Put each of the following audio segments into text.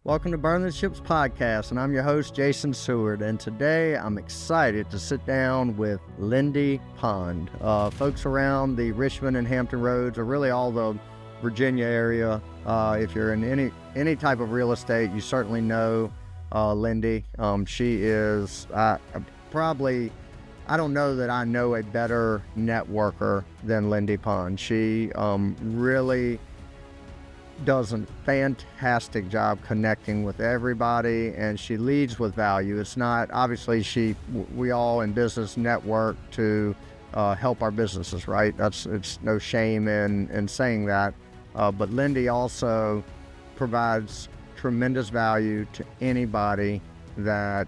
Welcome to Burn the Ships Podcast, and I'm your host, Jason Seward, and today I'm excited to sit down with Lindy Pond. Folks around the Richmond and Hampton Roads, or really all the Virginia area, if you're in any type of real estate, you certainly know Lindy. She is probably, I don't know that I know a better networker than Lindy Pond. She really does a fantastic job connecting with everybody, and she leads with value. It's not, obviously we all in business network to help our businesses, right? It's no shame in saying that, but Lindy also provides tremendous value to anybody that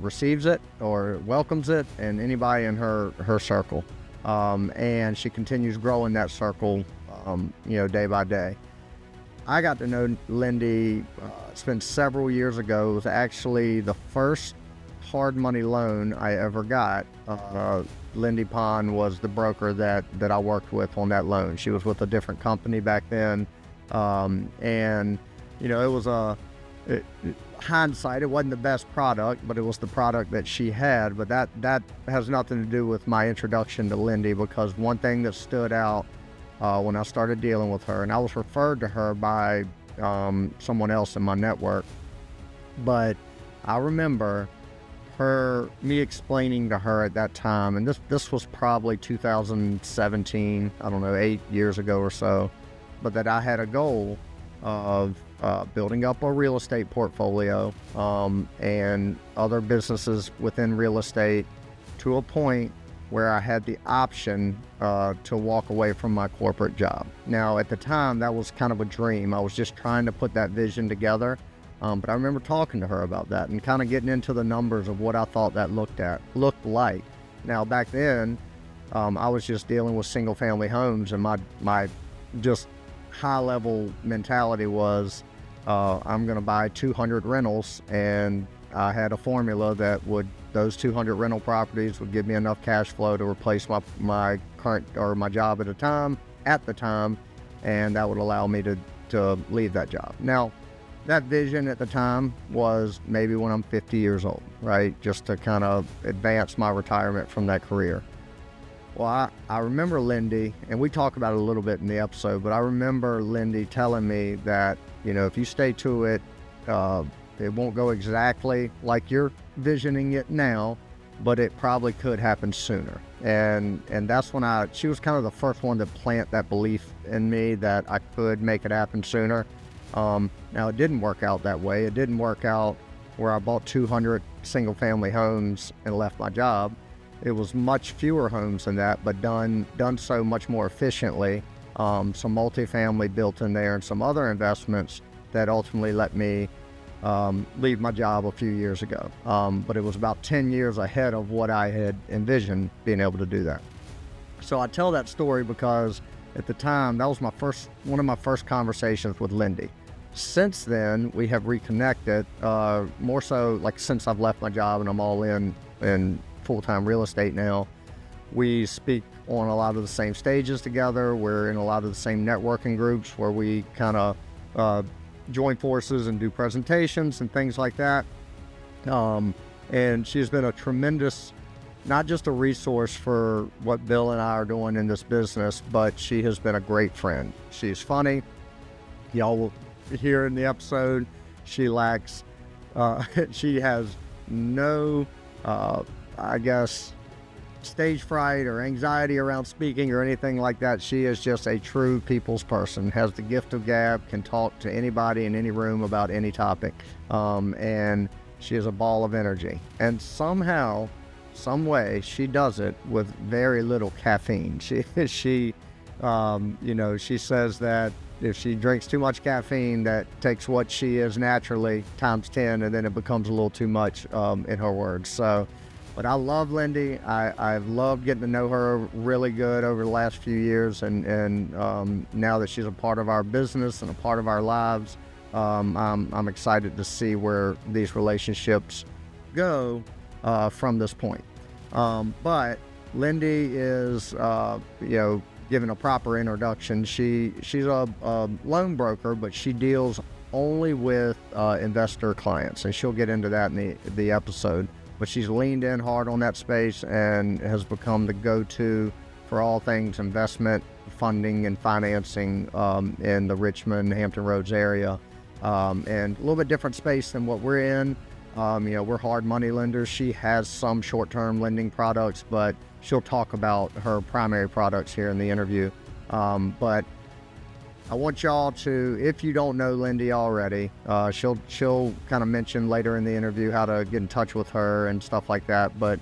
receives it or welcomes it, and anybody in her circle, and she continues growing that circle day by day. I got to know Lindy, it's been several years ago. It was actually the first hard money loan I ever got. Lindy Pond was the broker that I worked with on that loan. She was with a different company back then. And it was hindsight, it wasn't the best product, but it was the product that she had. But that has nothing to do with my introduction to Lindy, because one thing that stood out when I started dealing with her, and I was referred to her by someone else in my network, but I remember me explaining to her at that time, and this was probably 2017, I don't know, 8 years ago or so, but that I had a goal of building up a real estate portfolio and other businesses within real estate to a point where I had the option to walk away from my corporate job. Now, at the time, that was kind of a dream. I was just trying to put that vision together, but I remember talking to her about that and kind of getting into the numbers of what I thought that looked like. Now, back then, I was just dealing with single-family homes, and my just high-level mentality was, I'm going to buy 200 rentals, and I had a formula that those 200 rental properties would give me enough cash flow to replace my current or my job at the time, and that would allow me to leave that job. Now, that vision at the time was maybe when I'm 50 years old, right? Just to kind of advance my retirement from that career. Well, I remember Lindy, and we talk about it a little bit in the episode, but I remember Lindy telling me that, if you stay to it, it won't go exactly like you're visioning it now, but it probably could happen sooner. And that's when she was kind of the first one to plant that belief in me that I could make it happen sooner. Now, it didn't work out that way. It didn't work out where I bought 200 single family homes and left my job. It was much fewer homes than that, but done so much more efficiently. Some multifamily built in there and some other investments that ultimately let me leave my job a few years ago. But it was about 10 years ahead of what I had envisioned being able to do that. So I tell that story because at the time, that was one of my first conversations with Lindy. Since then, we have reconnected, more so like since I've left my job and I'm all in full-time real estate now. We speak on a lot of the same stages together. We're in a lot of the same networking groups where we kind of join forces and do presentations and things like that. And she's been a tremendous, not just a resource for what Bill and I are doing in this business, but she has been a great friend. She's funny. Y'all will hear in the episode, she has no, stage fright or anxiety around speaking or anything like that. She is just a true people's person, has the gift of gab, can talk to anybody in any room about any topic, and she is a ball of energy. And somehow, some way, she does it with very little caffeine. She says that if she drinks too much caffeine, that takes what she is naturally times 10, and then it becomes a little too much, in her words. But I love Lindy. I've loved getting to know her really good over the last few years, and now that she's a part of our business and a part of our lives, I'm excited to see where these relationships go from this point. But Lindy is, given a proper introduction, she's a loan broker, but she deals only with investor clients, and she'll get into that in the episode. But she's leaned in hard on that space and has become the go-to for all things investment, funding, and financing in the Richmond, Hampton Roads area. And a little bit different space than what we're in. We're hard money lenders. She has some short-term lending products, but she'll talk about her primary products here in the interview. But I want y'all to, if you don't know Lindy already, she'll kind of mention later in the interview how to get in touch with her and stuff like that, but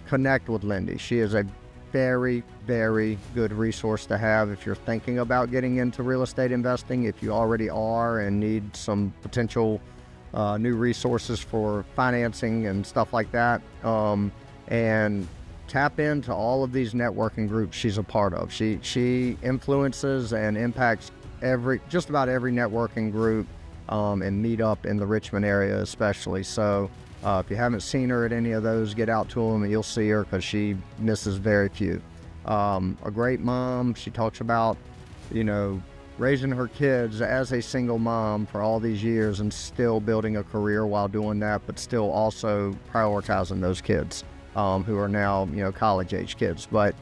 connect with Lindy. She is a very, very good resource to have if you're thinking about getting into real estate investing, if you already are and need some potential new resources for financing and stuff like that. And tap into all of these networking groups she's a part of. She influences and impacts just about every networking group and meet up in the Richmond area especially. So if you haven't seen her at any of those, get out to them and you'll see her because she misses very few. A great mom. She talks about, raising her kids as a single mom for all these years and still building a career while doing that, but still also prioritizing those kids who are now, college age kids. But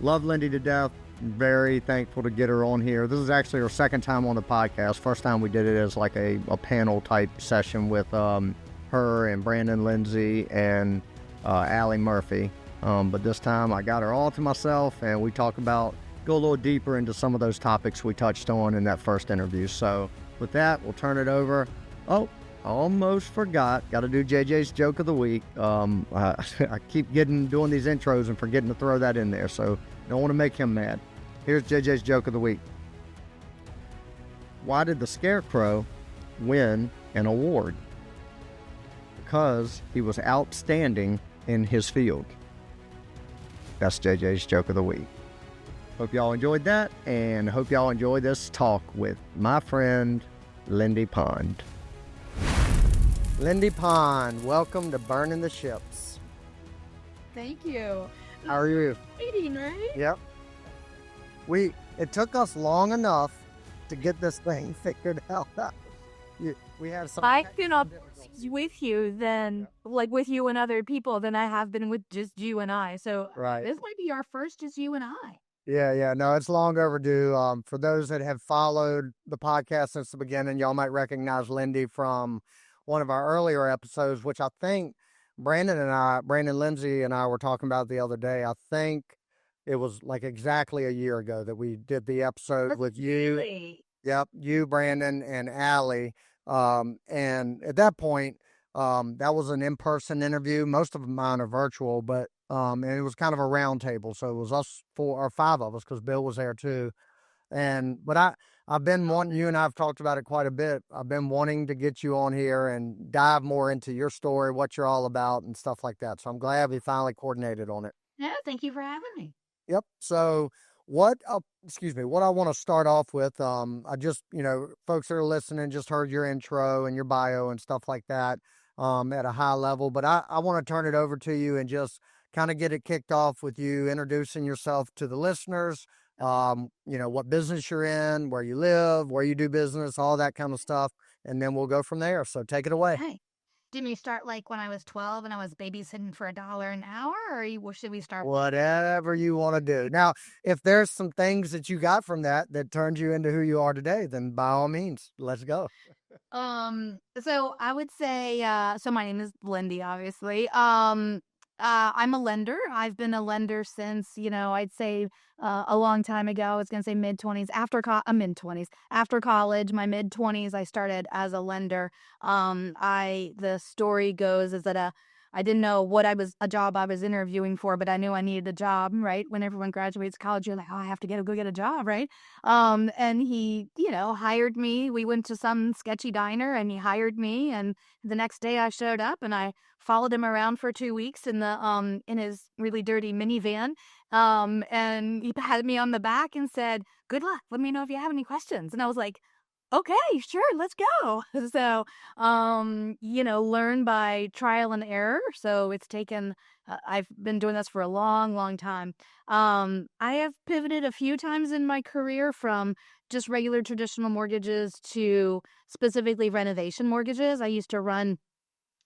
love Lindy to death. Very thankful to get her on here. This is actually her second time on the podcast. First time we did it as like a panel type session with her and Brandon Lindsay and Allie Murphy. But this time I got her all to myself and we go a little deeper into some of those topics we touched on in that first interview. So with that, we'll turn it over. Oh, almost forgot. Got to do JJ's joke of the week. I keep doing these intros and forgetting to throw that in there. So don't want to make him mad. Here's JJ's joke of the week. Why did the Scarecrow win an award? Because he was outstanding in his field. That's JJ's joke of the week. Hope y'all enjoyed that, and hope y'all enjoy this talk with my friend, Lindy Pond. Lindy Pond, welcome to Burning the Ships. Thank you. How are you? Exciting, right? Yep. It took us long enough to get this thing figured out. We had some. I've been up with you with you and other people than I have been with just you and I. So Right. This might be our first just you and I. Yeah. No, it's long overdue. For those that have followed the podcast since the beginning, y'all might recognize Lindy from one of our earlier episodes, which I think Brandon Lindsay and I were talking about the other day. I think it was like exactly a year ago that we did the episode with you. Really? Yep, you, Brandon, and Allie. And at that point, that was an in-person interview. Most of mine are virtual, but and it was kind of a round table. So it was us 4 or 5 of us because Bill was there too. But I've been wanting, you and I've talked about it quite a bit. I've been wanting to get you on here and dive more into your story, what you're all about and stuff like that. So I'm glad we finally coordinated on it. Yeah, thank you for having me. Yep. So what I want to start off with, I just, folks that are listening just heard your intro and your bio and stuff like that at a high level. But I want to turn it over to you and just kind of get it kicked off with you introducing yourself to the listeners, what business you're in, where you live, where you do business, all that kind of stuff. And then we'll go from there. So take it away. Hey, did we start like when I was 12 and I was babysitting for $1 an hour, or should we start? Whatever you want to do. Now, if there's some things that you got from that turned you into who you are today, then by all means, let's go. So I would say, so my name is Lindy, obviously. I'm a lender. I've been a lender since, I'd say a long time ago. I was going to say mid-20s. Mid-20s. After college, my mid-20s, I started as a lender. The story goes is that I didn't know a job I was interviewing for, but I knew I needed a job, right? When everyone graduates college, you're like, oh, I have to go get a job, right? And he, hired me. We went to some sketchy diner and he hired me. And the next day I showed up and I followed him around for 2 weeks in his really dirty minivan. And he patted me on the back and said, good luck. Let me know if you have any questions. And I was like, okay, sure, let's go. So, learn by trial and error. So it's taken, I've been doing this for a long, long time. I have pivoted a few times in my career from just regular traditional mortgages to specifically renovation mortgages. I used to run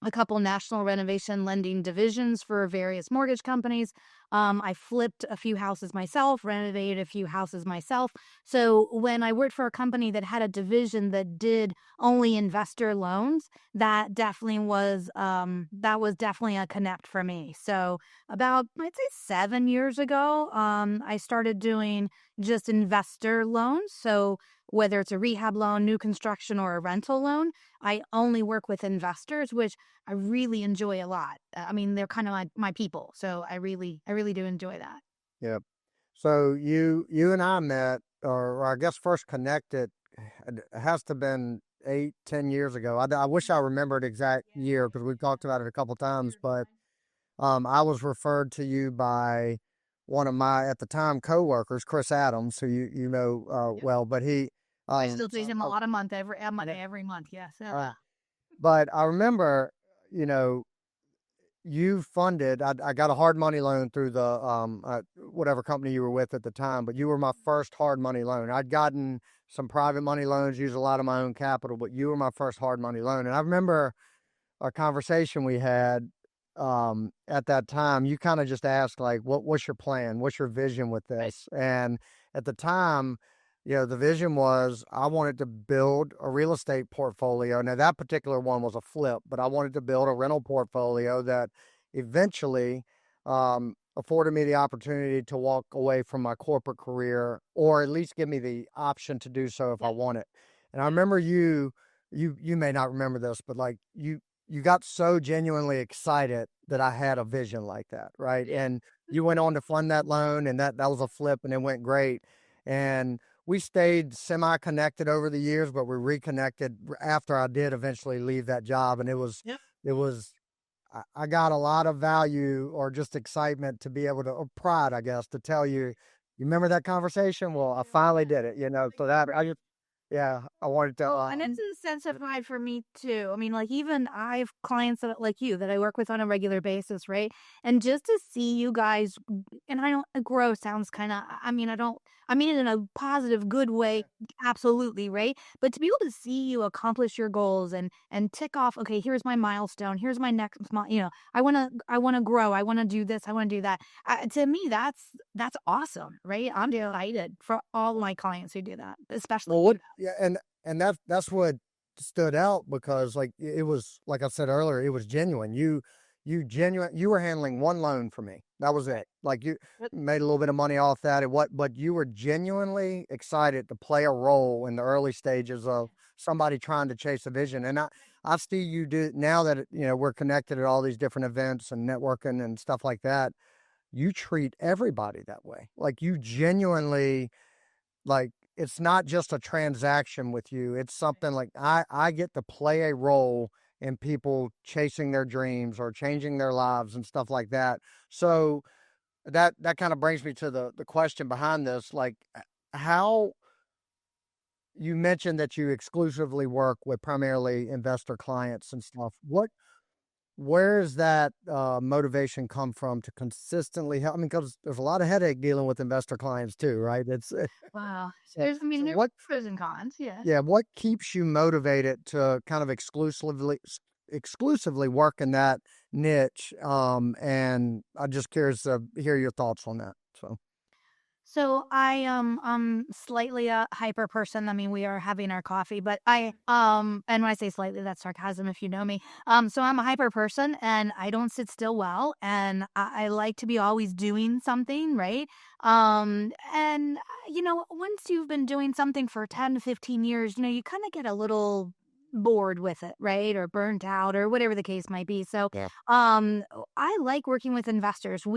a couple national renovation lending divisions for various mortgage companies. I flipped a few houses myself, renovated a few houses myself. So when I worked for a company that had a division that did only investor loans, that was definitely a connect for me. So about, I'd say 7 years ago, I started doing just investor loans. So whether it's a rehab loan, new construction, or a rental loan, I only work with investors, which I really enjoy a lot. I mean, they're kind of like my people, so I really do enjoy that. Yep. So you and I met, or I guess first connected, it has to have been 8, 10 years ago. I wish I remembered exact year because we've talked about it a couple times, but I was referred to you by one of my, at the time, coworkers, Chris Adams, who you know Yep. well, but he, I still pay him a uh, lot of month every month. Yeah. So but I remember, you know, you funded, I got a hard money loan through the whatever company you were with at the time, but you were my first hard money loan. I'd gotten some private money loans, used a lot of my own capital, but you were my first hard money loan. And I remember a conversation we had at that time. You kind of just asked, like, what's your plan? What's your vision with this? And at the time, the vision was I wanted to build a real estate portfolio. Now, that particular one was a flip, but I wanted to build a rental portfolio that eventually afforded me the opportunity to walk away from my corporate career, or at least give me the option to do so if I yeah. want it. And I remember you may not remember this, but like you got so genuinely excited that I had a vision like that, right? And you went on to fund that loan, and that was a flip, and it went great. And we stayed semi-connected over the years, but we reconnected after I did eventually leave that job. And Yep. it was, I got a lot of value or just excitement to be able to, or pride, I guess, to tell you, you remember that conversation? Well, I finally did it, so that I just, yeah, I wanted to, Well, and it's a sense of pride for me too. I mean, like even I have clients like you that I work with on a regular basis, right? And just to see you guys, and I don't grow sounds kind of. I mean, I mean it in a positive, good way, absolutely, right? But to be able to see you accomplish your goals and tick off, okay, here's my milestone, here's my next, I want to grow, I want to do this, I want to do that. To me, that's awesome, right? I'm delighted for all my clients who do that, especially well, you. yeah, and that's what stood out, because like it was, like I said earlier, it was genuine. You were handling one loan for me. That was it. Like you Yep. made a little bit of money off that, but you were genuinely excited to play a role in the early stages of somebody trying to chase a vision. And I see you do now that we're connected at all these different events and networking and stuff like that. You treat everybody that way. Like you genuinely, like, it's not just a transaction with you. It's something like I get to play a role in people chasing their dreams or changing their lives and stuff like that. So that kind of brings me to the question behind this. Like, how you mentioned that you exclusively work with primarily investor clients and stuff. Where does that motivation come from to consistently help? I mean, because there's a lot of headache dealing with investor clients too, right? It's Wow. so, I mean, so there are what pros and cons, yeah. Yeah, what keeps you motivated to kind of exclusively work in that niche? And I'm just curious to hear your thoughts on that. So, So I'm slightly a hyper person. I mean, we are having our coffee, but and when I say slightly, that's sarcasm if you know me. So I'm a hyper person and I don't sit still well, and I like to be always doing something, right? And once you've been doing something for 10 to 15 years, you kind of get a little bored with it, right? Or burnt out or whatever the case might be. So yeah. um I like working with investors.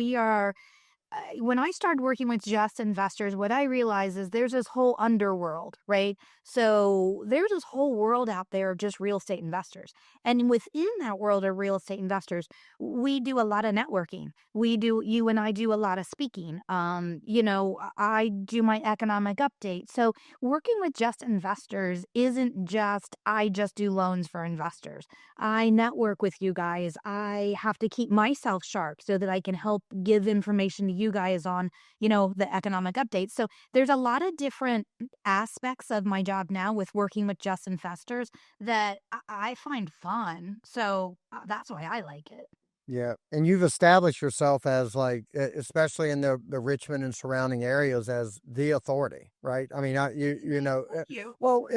When I started working with just investors, what I realized is there's this whole underworld, right? So there's this whole world out there of just real estate investors. And within that world of real estate investors, we do a lot of networking. You and I do a lot of speaking. I do my economic update. So working with just investors isn't just, I just do loans for investors. I network with you guys. I have to keep myself sharp so that I can help give information to you guys on, the economic updates. So there's a lot of different aspects of my job now with working with just investors that I find fun. So that's why I like it. Yeah, and you've established yourself as like, especially in the Richmond and surrounding areas, as the authority, right? I mean, you know, You. well,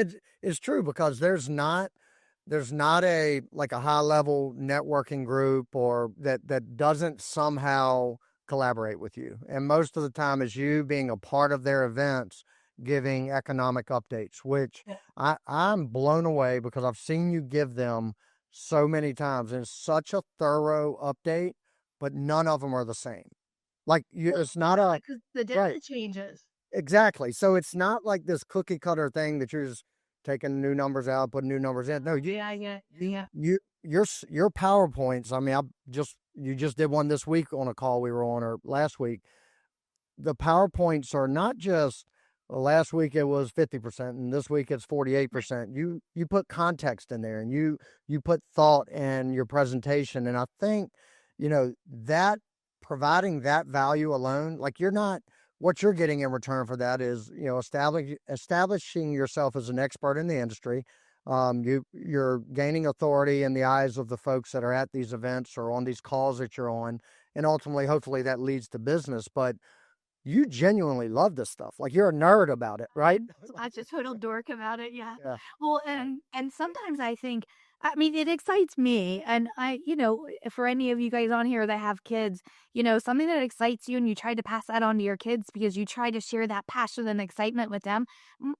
it's true because there's not a like a high level networking group or that doesn't somehow collaborate with you, and most of the time is you being a part of their events, giving economic updates, which I'm blown away because I've seen you give them so many times and such a thorough update, but none of them are the same. Like you, it's not a Because the right. data changes. Exactly. So it's not like this cookie cutter thing that you're just taking new numbers out, putting new numbers in. No, Yeah, yeah, yeah. your PowerPoints. I mean, you just did one this week on a call we were on, or last week. The PowerPoints are not just, well, last week it was 50% and this week it's 48%. You put context in there, and you put thought in your presentation. And I think, that providing that value alone, like you're not, what you're getting in return for that is, establishing yourself as an expert in the industry. You're gaining authority in the eyes of the folks that are at these events or on these calls that you're on. And ultimately, hopefully that leads to business. But you genuinely love this stuff. Like you're a nerd about it, right? Such a total dork about it, yeah. Yeah. Well, and sometimes I think, I mean, it excites me, and for any of you guys on here that have kids, something that excites you and you try to pass that on to your kids because you try to share that passion and excitement with them.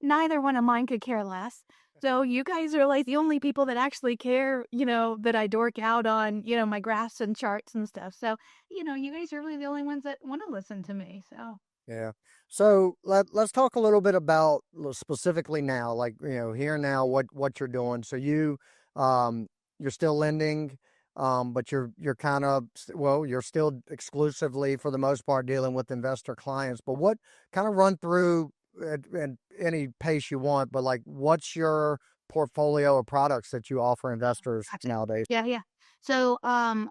Neither one of mine could care less. So you guys are like the only people that actually care, that I dork out on, my graphs and charts and stuff. So, you guys are really the only ones that want to listen to me. So. Yeah. So let's talk a little bit about specifically now, like, here now, what you're doing. So um, you're still lending, but you're kind of, well, you're still exclusively for the most part dealing with investor clients, but what kind of run through at any pace you want, but like, what's your portfolio of products that you offer investors Gotcha. nowadays? Yeah, yeah. So,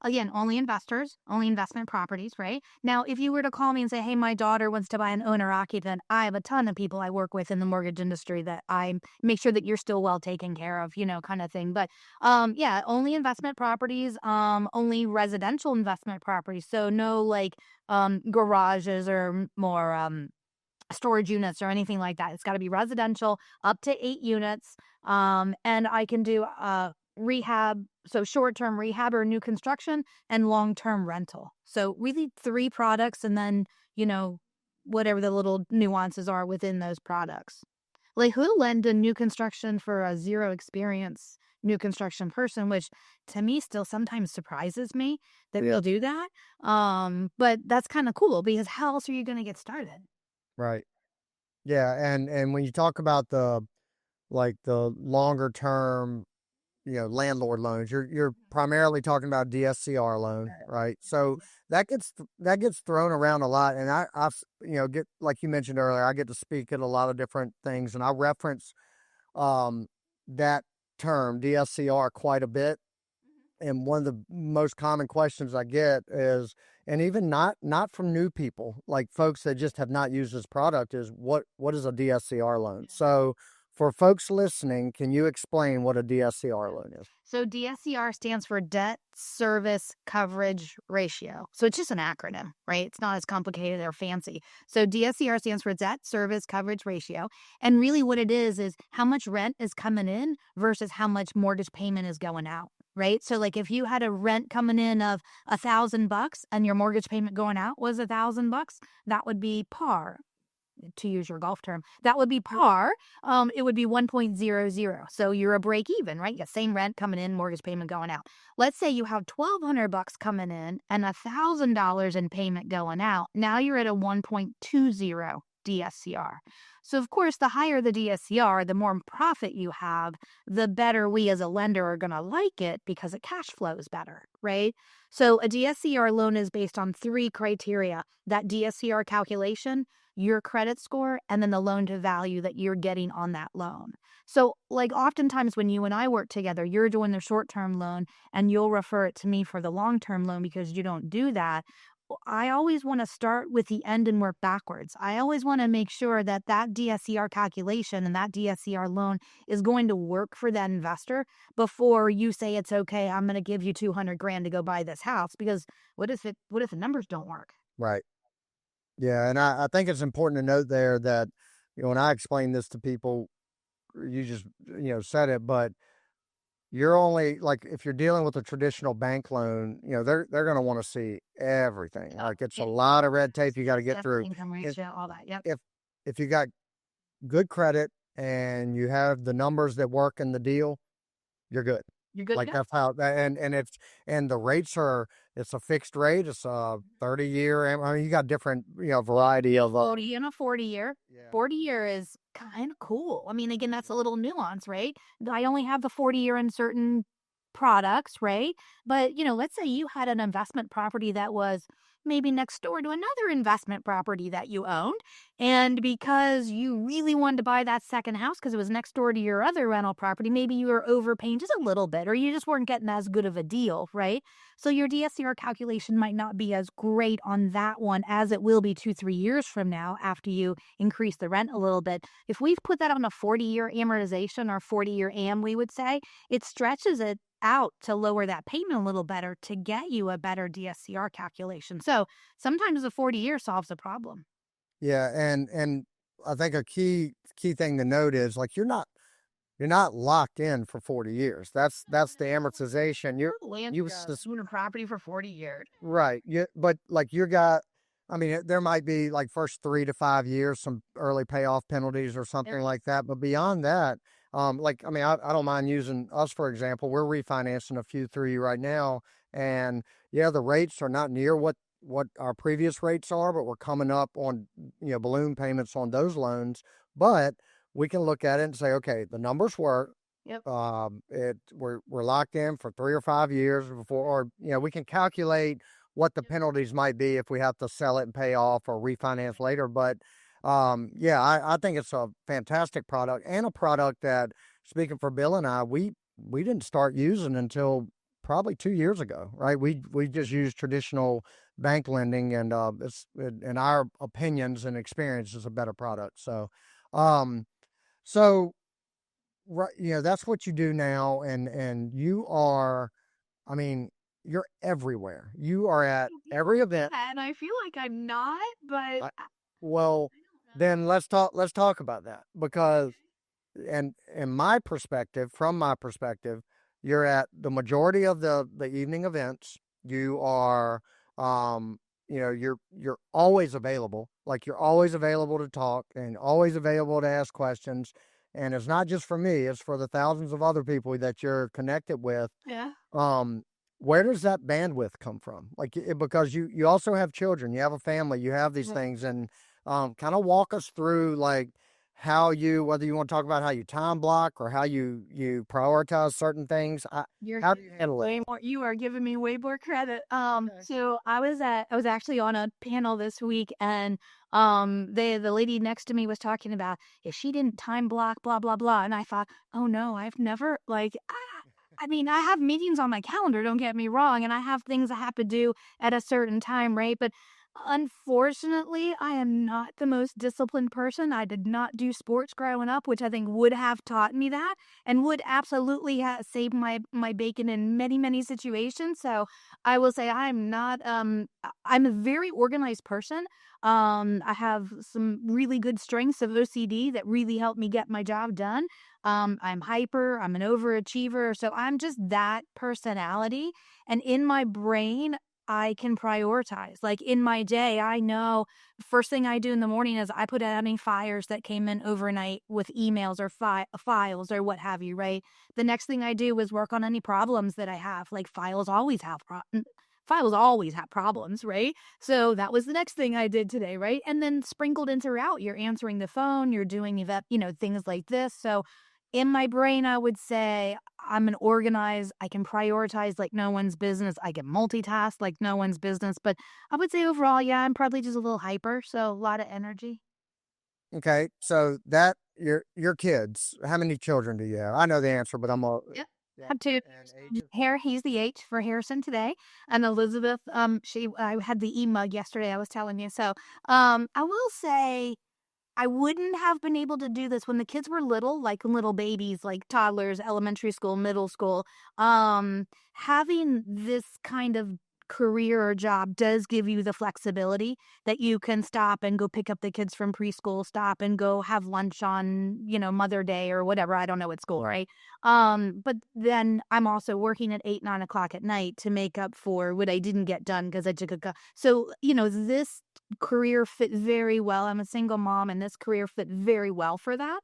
again, only investors, only investment properties, right? Now, if you were to call me and say, "Hey, my daughter wants to buy an owner occupant," I have a ton of people I work with in the mortgage industry that I make sure that you're still well taken care of, kind of thing. But, yeah, only investment properties, only residential investment properties. So no like garages or more storage units or anything like that. It's got to be residential, up to 8 units. And I can do rehab, so short-term rehab or new construction, and long-term rental. So really 3 products, and then, whatever the little nuances are within those products. Like, who lend a new construction for a zero experience new construction person, which to me still sometimes surprises me that Yeah. they'll do that. But that's kind of cool because how else are you going to get started? Right. Yeah. And when you talk about the longer term, landlord loans. You're primarily talking about DSCR loan, right? So that gets thrown around a lot, and get, like you mentioned earlier, I get to speak at a lot of different things, and I reference um that term DSCR quite a bit. And one of the most common questions I get is, and even not from new people, like folks that just have not used this product, is what is a DSCR loan? So for folks listening, can you explain what a DSCR loan is? So DSCR stands for debt service coverage ratio. So it's just an acronym, right? It's not as complicated or fancy. So DSCR stands for debt service coverage ratio. And really what it is how much rent is coming in versus how much mortgage payment is going out. Right. So like if you had a rent coming in of $1,000 and your mortgage payment going out was $1,000, that would be par, to use your golf term, that would be par. It would be 1.00. So you're a break even, right? You got same rent coming in, mortgage payment going out. Let's say you have $1,200 coming in and $1,000 in payment going out. Now you're at a 1.20 DSCR. So of course, the higher the DSCR, the more profit you have, the better we as a lender are going to like it because it cash flows better, right? So a DSCR loan is based on 3 criteria: that DSCR calculation, your credit score, and then the loan to value that you're getting on that loan. So like oftentimes when you and I work together, you're doing the short-term loan and you'll refer it to me for the long-term loan because you don't do that. I always want to start with the end and work backwards. I always want to make sure that that DSCR calculation and that DSCR loan is going to work for that investor before you say it's okay. I'm going to give you 200 grand to go buy this house because what if the numbers don't work? Right. Yeah. And I think it's important to note there that, when I explain this to people, you just, said it, but you're only like, if you're dealing with a traditional bank loan, they're going to want to see everything. Oh, Like it's a yeah, lot of red tape you got to get debt, through. income If, ratio, all that. Yep. if, if you got good credit and you have the numbers that work in the deal, you're good. You're good to Like go. that's how, and the rates it's a fixed rate. It's a 30-year. I mean, you got different, variety of, 40 and a 40-year. yeah, 40-year is kind of cool. I mean, again, that's a little nuance, right? I only have the 40-year in certain products, right? But, let's say you had an investment property that was maybe next door to another investment property that you owned. And because you really wanted to buy that second house because it was next door to your other rental property, maybe you were overpaying just a little bit, or you just weren't getting as good of a deal, right? So your DSCR calculation might not be as great on that one as it will be 2, 3 years from now after you increase the rent a little bit. If we've put that on a 40-year amortization or 40-year AM, we would say it stretches it out to lower that payment a little better to get you a better DSCR calculation. So sometimes a 40-year solves the problem. yeah, and I think a key thing to note is like you're not locked in for 40 years. That's the amortization. Land You owner property for 40 years. Right. Yeah, but like you got, I mean, there might be like first 3 to 5 years, some early payoff penalties or something like that. But beyond that, like, I mean, I don't mind using us, for example. We're refinancing a few through you right now. And yeah, the rates are not near what our previous rates are, but we're coming up on, balloon payments on those loans. But we can look at it and say, okay, the numbers work. Yep. We're locked in for 3 or 5 years before, or we can calculate what the penalties might be if we have to sell it and pay off or refinance later. But yeah, I think it's a fantastic product, and a product that, speaking for Bill and I, we didn't start using until probably 2 years ago, right? We just use traditional bank lending, and in our opinions and experience, is a better product. Um, so right, that's what you do now, and you are, I mean, you're everywhere. You are at every event. And I feel like I'm not, but I, well, then let's talk about that, because, and in my perspective, from my perspective, you're at the majority of the evening events. You are, you're always available. Like you're always available to talk and always available to ask questions. And it's not just for me; it's for the thousands of other people that you're connected with. yeah. um where does that bandwidth come from? Like, because you also have children, you have a family, you have these things, and kind of walk us through, like, how you, whether you want to talk about how you time block or how you prioritize certain things. You're How do you handle it? way more. You are giving me way more credit. Okay. So I was actually on a panel this week, and the lady next to me was talking about if she didn't time block, blah blah blah, and I thought, oh no, I've never like. I mean, I have meetings on my calendar. Don't get me wrong, and I have things I have to do at a certain time, right? But unfortunately, I am not the most disciplined person. I did not do sports growing up, which I think would have taught me that and would absolutely have saved my bacon in many, many situations. So I will say I'm not I'm a very organized person. I have some really good strengths of OCD that really help me get my job done. I'm hyper, I'm an overachiever, so I'm just that personality. And in my brain, I can prioritize. Like in my day, I know the first thing I do in the morning is I put out any fires that came in overnight with emails or files or what have you, right? The next thing I do is work on any problems that I have. Like files always have problems, right? So that was the next thing I did today, right? And then sprinkled in throughout, you're answering the phone, you're doing things like this. So in my brain, I would say I'm an organized, I can prioritize like no one's business. I can multitask like no one's business. But I would say overall, yeah, I'm probably just a little hyper. So a lot of energy. Okay, so that your kids, how many children do you have? I know the answer, but I'm a Yep. Yeah. Have two. And ages. He's the H for Harrison today, and Elizabeth. I had the e-mug yesterday. I was telling you. So, I will say I wouldn't have been able to do this when the kids were little, like little babies, like toddlers, elementary school, middle school. Having this kind of career or job does give you the flexibility that you can stop and go pick up the kids from preschool, stop and go have lunch on, Mother Day or whatever. I don't know what school, right? But then I'm also working at 8, 9 o'clock at night to make up for what I didn't get done because I took so, this career fit very well. I'm a single mom, and this career fit very well for that.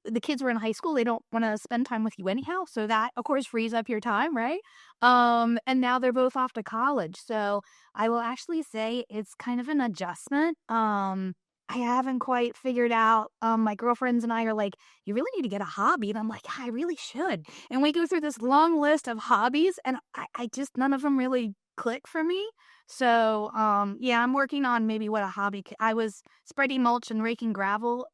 The kids were in high school. They don't want to spend time with you anyhow. So that, of course, frees up your time, right? And now they're both off to college. So I will actually say it's kind of an adjustment. I haven't quite figured out. My girlfriends and I are like, you really need to get a hobby. And I'm like, yeah, I really should. And we go through this long list of hobbies, and I just, none of them really click for me. So, yeah, I'm working on maybe what a hobby. I was spreading mulch and raking gravel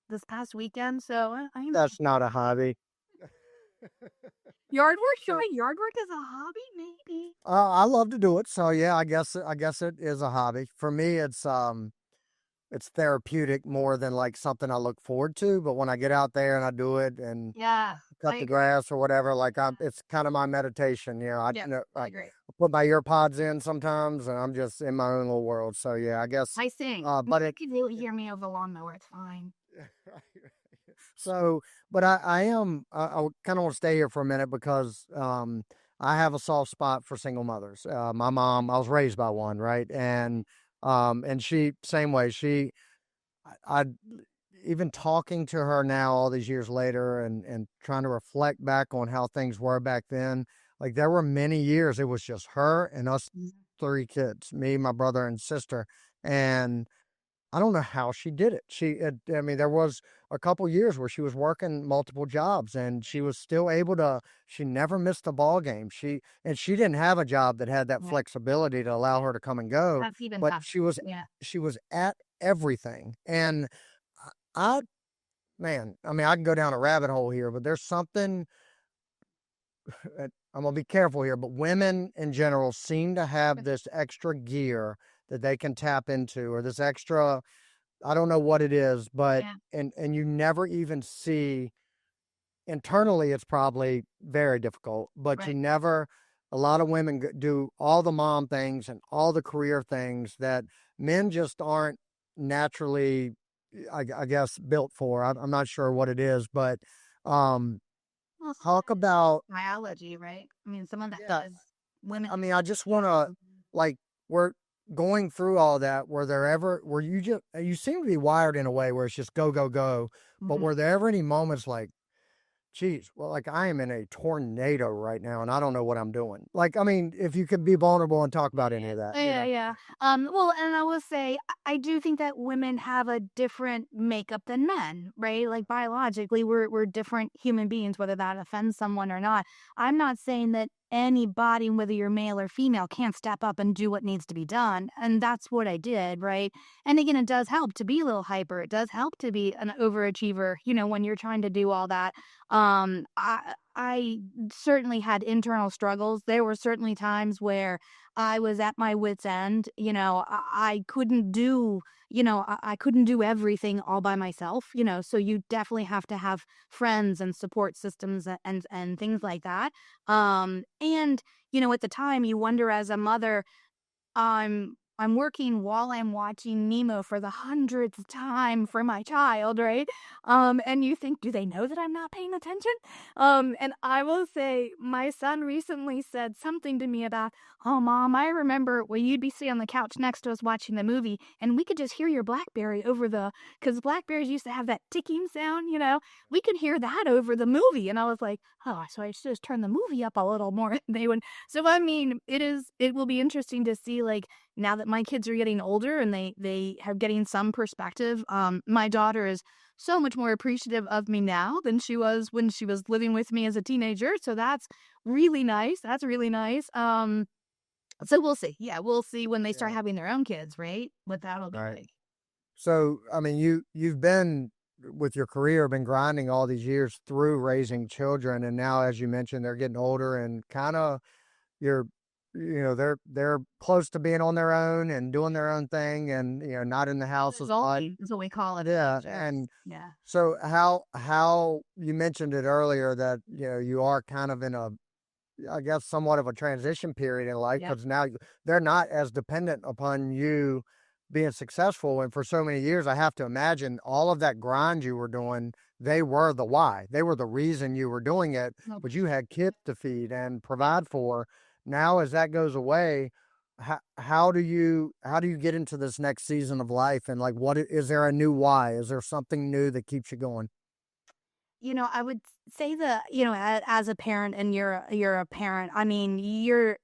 this past weekend. So I'm That's not a hobby. yard work. So, Sure, yard work is a hobby, maybe. I love to do it. So yeah, I guess it is a hobby. For me, it's therapeutic more than like something I look forward to. But when I get out there and I do it and Yeah, cut the grass or whatever, like it's kind of my meditation. yeah, I I agree. put my ear pods in sometimes, and I'm just in my own little world. So yeah, I guess. I sing. But You can really hear me over the lawnmower. It's fine. so, but I am. I kind of want to stay here for a minute because I have a soft spot for single mothers. My mom, I was raised by one, right, and she same way. I even talking to her now all these years later and trying to reflect back on how things were back then. Like there were many years it was just her and us Mhm. three kids, me, my brother, and sister, and I don't know how she did it. I mean, there was a couple years where she was working multiple jobs and she was still able to, she never missed a ball game. And she didn't have a job that had that Yeah, flexibility to allow her to come and go, that's even but tougher. Yeah. she was at everything. And I, man, I mean, I can go down a rabbit hole here, but there's something, I'm going to be careful here, but women in general seem to have this extra gear that they can tap into or this extra, I don't know what it is, but Yeah. and you never even see internally it's probably very difficult, but you Right. never a lot of women do all the mom things and all the career things that men just aren't naturally I guess built for. I'm not sure what it is, but um Well, some of talk that is about biology, right? I mean, some of that yeah, is women. I mean, I just want to like we're going through all that. Were you just you seem to be wired in a way where it's just go go go, but Mhm. were there ever any moments like, geez, well, like I am in a tornado right now and I don't know what I'm doing. Like, I mean, if you could be vulnerable and talk about any of that, you Yeah, know. yeah. Well, and I will say, I do think that women have a different makeup than men, right? Like biologically, we're different human beings, whether that offends someone or not. I'm not saying that anybody, whether you're male or female, can't step up and do what needs to be done, and that's what I did, right? And again, it does help to be a little hyper. It does help to be an overachiever, when you're trying to do all that. I certainly had internal struggles. There were certainly times where I was at my wit's end. I couldn't do, I couldn't do everything all by myself, so you definitely have to have friends and support systems and things like that. And, at the time you wonder as a mother, I'm working while I'm watching Nemo for the 100th time for my child, right? And you think, do they know that I'm not paying attention? And I will say, my son recently said something to me about, oh, mom, I remember when you'd be sitting on the couch next to us watching the movie, and we could just hear your Blackberry because Blackberries used to have that ticking sound, we could hear that over the movie. And I was like, oh, so I should just turn the movie up a little more. They would so I mean, it will be interesting to see like now that my kids are getting older and they are getting some perspective. My daughter is so much more appreciative of me now than she was when she was living with me as a teenager. So that's really nice. That's really nice. So we'll see. Yeah, we'll see when they start Yeah. having their own kids, right? What that'll be Right. like. So, I mean, you've been with your career, been grinding all these years through raising children, and now, as you mentioned, they're getting older and kind of you're they're close to being on their own and doing their own thing, and not in the house as much. Adulting is what we call it. Yeah, Sure. and Yeah. so how you mentioned it earlier that you are kind of in a, I guess, somewhat of a transition period in life, Yep. because now they're not as dependent upon you being successful. And for so many years, I have to imagine all of that grind you were doing, they were the why. They were the reason you were doing it, No. but you had kids to feed and provide for. Now, as that goes away, how do you get into this next season of life? And like, what is there a new why? Is there something new that keeps you going? I would say that, as a parent, and you're a parent, I mean,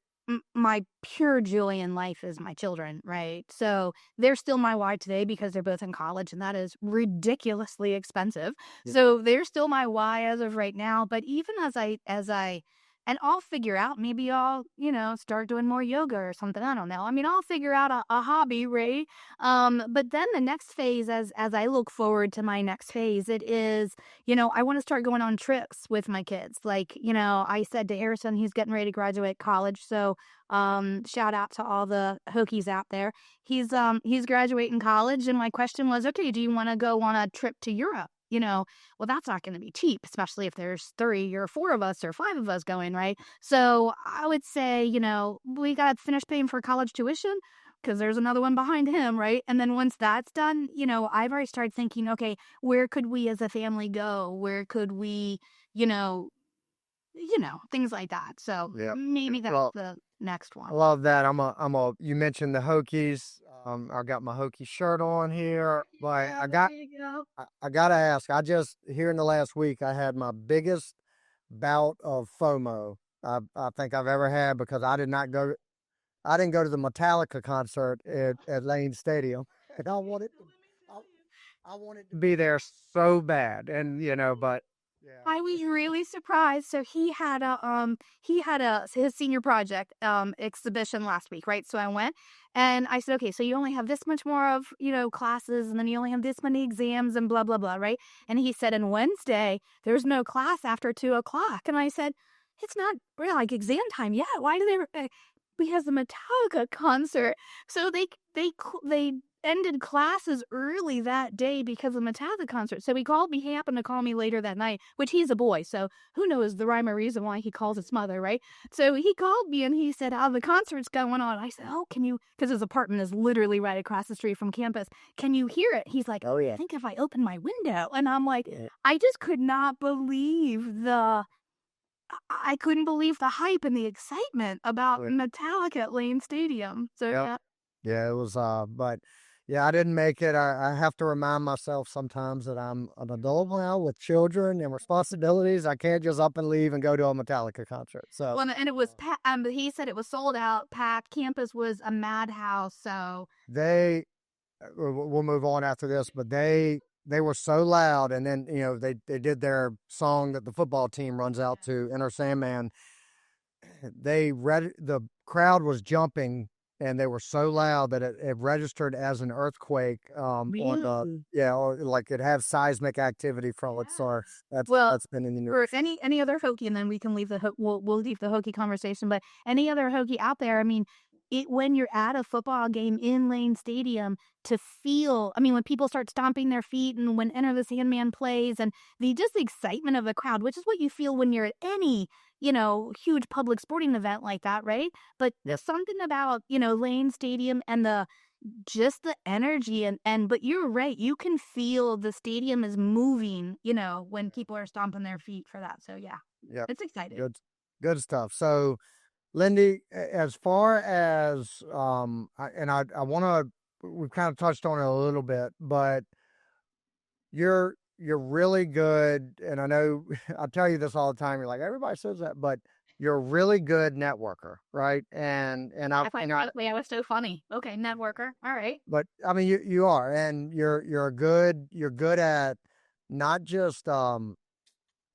my pure joy in life is my children, right? So they're still my why today because they're both in college, and that is ridiculously expensive. Yeah. So they're still my why as of right now. But even and I'll figure out, maybe I'll, start doing more yoga or something. I don't know. I mean, I'll figure out a hobby, right? But then the next phase, as I look forward to my next phase, it is, I want to start going on trips with my kids. Like, I said to Harrison, he's getting ready to graduate college. So, shout out to all the Hokies out there. He's graduating college. And my question was, okay, do you want to go on a trip to Europe? Well, that's not going to be cheap, especially if there's 3 or 4 of us or 5 of us going, right? So I would say, we got to finish paying for college tuition, because there's another one behind him, right? And then once that's done, I've already started thinking, okay, where could we as a family go? Where could we, you know, things like that. So Yeah. maybe that's Well, the next I one. love that. You mentioned the Hokies. I got my Hokie shirt on here, but There you go. I gotta ask. I just, here in the last week, I had my biggest bout of FOMO I think I've ever had, because I didn't go to the Metallica concert at Lane Stadium, and I wanted to be there so bad, and but yeah, I was really surprised. So he had a his senior project exhibition last week, right? So I went and I said, okay, so you only have this much more of, classes, and then you only have this many exams and blah blah blah, right? And he said, and Wednesday there's no class after 2 o'clock. And I said, it's not really like exam time yet. Why do they? Because the Metallica concert. So they ended classes early that day because of the Metallica concert. So he called me. He happened to call me later that night, which he's a boy, so who knows the rhyme or reason why he calls his mother, right? So he called me and he said, "Oh, the concert's going on." I said, "Oh, can you?" Because his apartment is literally right across the street from campus. "Can you hear it?" He's like, oh "I yeah, think if I open my window," and I'm like, yeah, I just could not believe I couldn't believe the hype and the excitement about oh, yeah. Metallica at Lane Stadium. So Yep. yeah. Yeah, it was, but yeah, I didn't make it. I have to remind myself sometimes that I'm an adult now with children and responsibilities. I can't just up and leave and go to a Metallica concert. So Well, and it was he said it was sold out, packed. Campus was a madhouse. So they, we'll move on after this, but they were so loud, and then they did their song that the football team runs out to, Enter Sandman. The crowd was jumping, and they were so loud that it registered as an earthquake, on the, really, yeah, or like it had seismic activity from it. yeah. So Well, that's been in the news. or if any other Hokie, and then we can leave we'll leave the Hokie conversation. But any other Hokie out there, I mean, when you're at a football game in Lane Stadium, to feel, I mean, when people start stomping their feet, and when Enter the Sandman plays, and the excitement of the crowd, which is what you feel when you're at any, huge public sporting event like that, right? But Yep. there's something about, Lane Stadium and just the energy, but you're right, you can feel the stadium is moving, when people are stomping their feet for that. So yeah, Yep. it's exciting. Good stuff. So, Lindy, as far as I want to, we've kind of touched on it a little bit, but you're really good, and I know I tell you this all the time. You're like, everybody says that, but you're a really good networker, right? I find that was so funny. Okay, networker. All right. But I mean, you are, and you're good at not just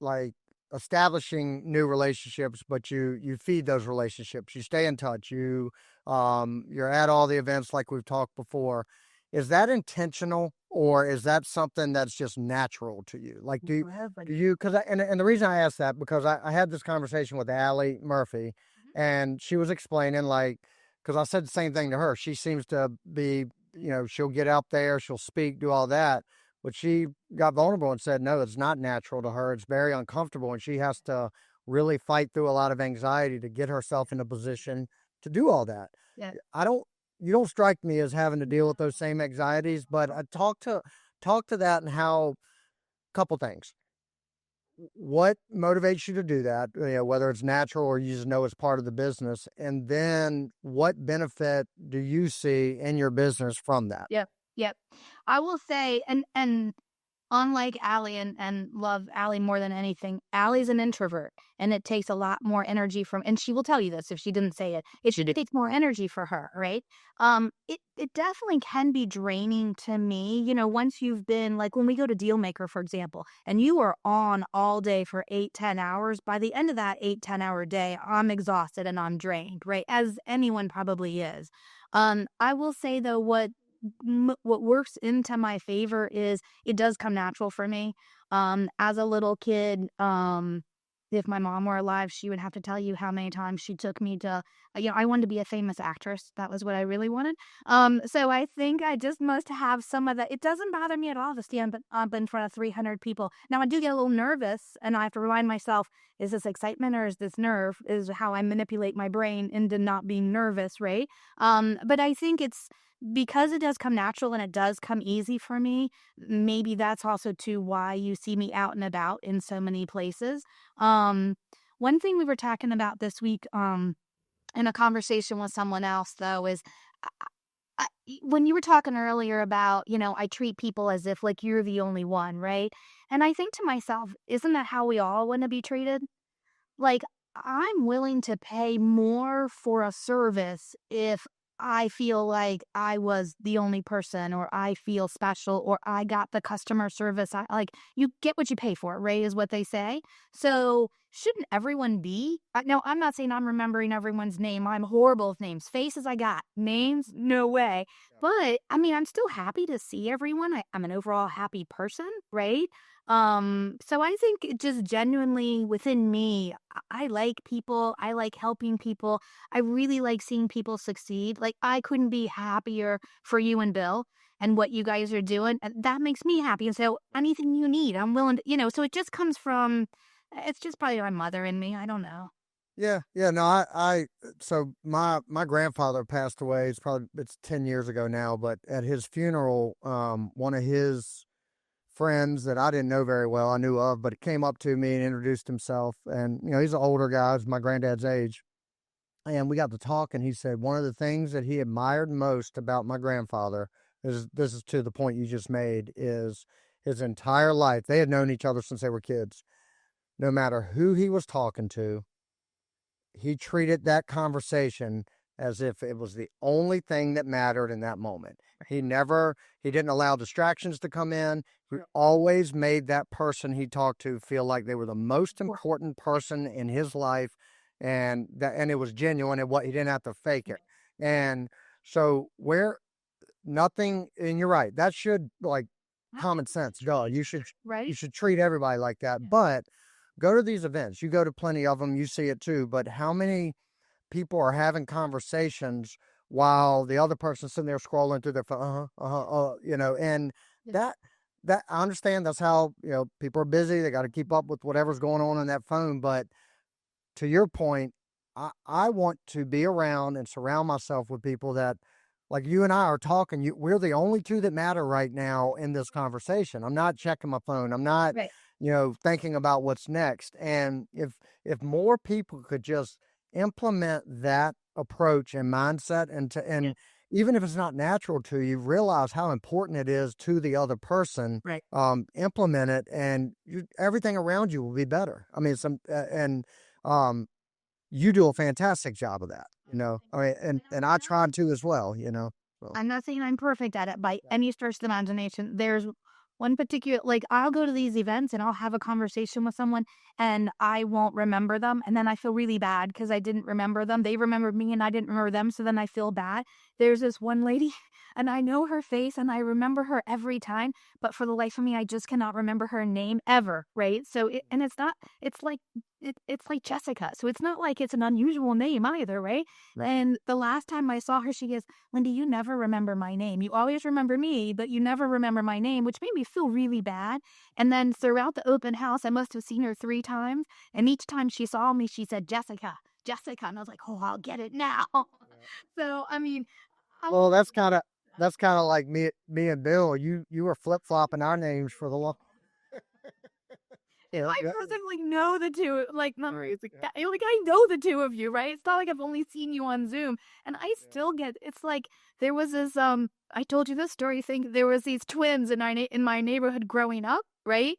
like establishing new relationships, but you feed those relationships. You stay in touch. You're at all the events like we've talked before, is that intentional or is that something that's just natural to you? Like, do you, because, and the reason I asked that, because I had this conversation with Allie Murphy and she was explaining, like, because I said the same thing to her. She seems to be, she'll get out there, she'll speak, do all that. But she got vulnerable and said, no, it's not natural to her. It's very uncomfortable. And she has to really fight through a lot of anxiety to get herself in a position to do all that. Yeah. I don't, you don't strike me as having to deal with those same anxieties, but I talk to that and how, couple things. What motivates you to do that, whether it's natural or you just know it's part of the business, and then what benefit do you see in your business from that? Yep. Yep. I will say, and unlike Allie and love Allie more than anything, Allie's an introvert, and it takes a lot more energy from, and she will tell you this if she didn't say it. It should take more energy for her, right? It definitely can be draining to me. Once you've been like when we go to Dealmaker, for example, and you are on all day for 8-10 hours. By the end of that 8-10 hour day, I'm exhausted and I'm drained, right? As anyone probably is. I will say though, what works into my favor is it does come natural for me. As a little kid, if my mom were alive, she would have to tell you how many times she took me to, I wanted to be a famous actress. That was what I really wanted. So I think I just must have some of that. It doesn't bother me at all to stand up in front of 300 people. Now I do get a little nervous and I have to remind myself, is this excitement or is this nerve? Is how I manipulate my brain into not being nervous, right? But I think it's, because it does come natural and it does come easy for me, maybe that's also too why you see me out and about in so many places. Um, One thing we were talking about this week, in a conversation with someone else though, is when you were talking earlier about, I treat people as if like you're the only one, right? And I think to myself, isn't that how we all want to be treated? Like, I'm willing to pay more for a service if I feel like I was the only person, or I feel special, or I got the customer service. You get what you pay for, right? Is what they say. So, shouldn't everyone be? No, I'm not saying I'm remembering everyone's name. I'm horrible with names. Faces, I got. Names, no way. But I mean, I'm still happy to see everyone. I'm an overall happy person, right? So I think it just genuinely within me, I like people. I like helping people. I really like seeing people succeed. Like I couldn't be happier for you and Bill and what you guys are doing. And that makes me happy. And so anything you need, I'm willing to, so it just comes from, it's just probably my mother in me. I don't know. Yeah, yeah, no, so my grandfather passed away. It's 10 years ago now, but at his funeral, one of his friends that I didn't know very well, I knew of, but he came up to me and introduced himself. And, he's an older guy, he's my granddad's age. And we got to talk, and he said one of the things that he admired most about my grandfather is, this is to the point you just made, is his entire life. They had known each other since they were kids. No matter who he was talking to, he treated that conversation as if it was the only thing that mattered in that moment. He didn't allow distractions to come in. He always made that person he talked to feel like they were the most important person in his life, and it was genuine. He didn't have to fake it. And so nothing, and you're right, that should, like, common sense, duh. You should treat everybody like that. Yeah. But go to these events. You go to plenty of them. You see it too. But how many people are having conversations while the other person's sitting there scrolling through their phone? And that I understand that's how, people are busy. They got to keep up with whatever's going on that phone. But to your point, I want to be around and surround myself with people that, like you and I are talking, we're the only two that matter right now in this conversation. I'm not checking my phone. I'm not, thinking about what's next. And if more people could just implement that approach and mindset, and even if it's not natural to you, realize how important it is to the other person. Right. Implement it, and everything around you will be better. I mean, you do a fantastic job of that. I mean, and I try to as well. So. I'm not saying I'm perfect at it by any stretch of the imagination. There's one particular, like, I'll go to these events and I'll have a conversation with someone and I won't remember them. And then I feel really bad because I didn't remember them. They remembered me and I didn't remember them. So then I feel bad. There's this one lady and I know her face and I remember her every time. But for the life of me, I just cannot remember her name ever. Right. So, and it's not, it's like, it's like Jessica. So it's not like it's an unusual name either. Right. And the last time I saw her, she goes, Lindy, you never remember my name. You always remember me, but you never remember my name, which made me feel really bad. And then throughout the open house, I must have seen her 3 times. And each time she saw me, she said, Jessica, Jessica. And I was like, oh, I'll get it now. So, I mean, I Well, that's kind of like me and Bill. You were flip flopping our names for the long. Yeah, I yeah, personally know the two, like, not really, yeah, like, I know the two of you, right? It's not like I've only seen you on Zoom, and I still get, it's like, there was this, I told you this story thing, there was these twins in in my neighborhood growing up, right?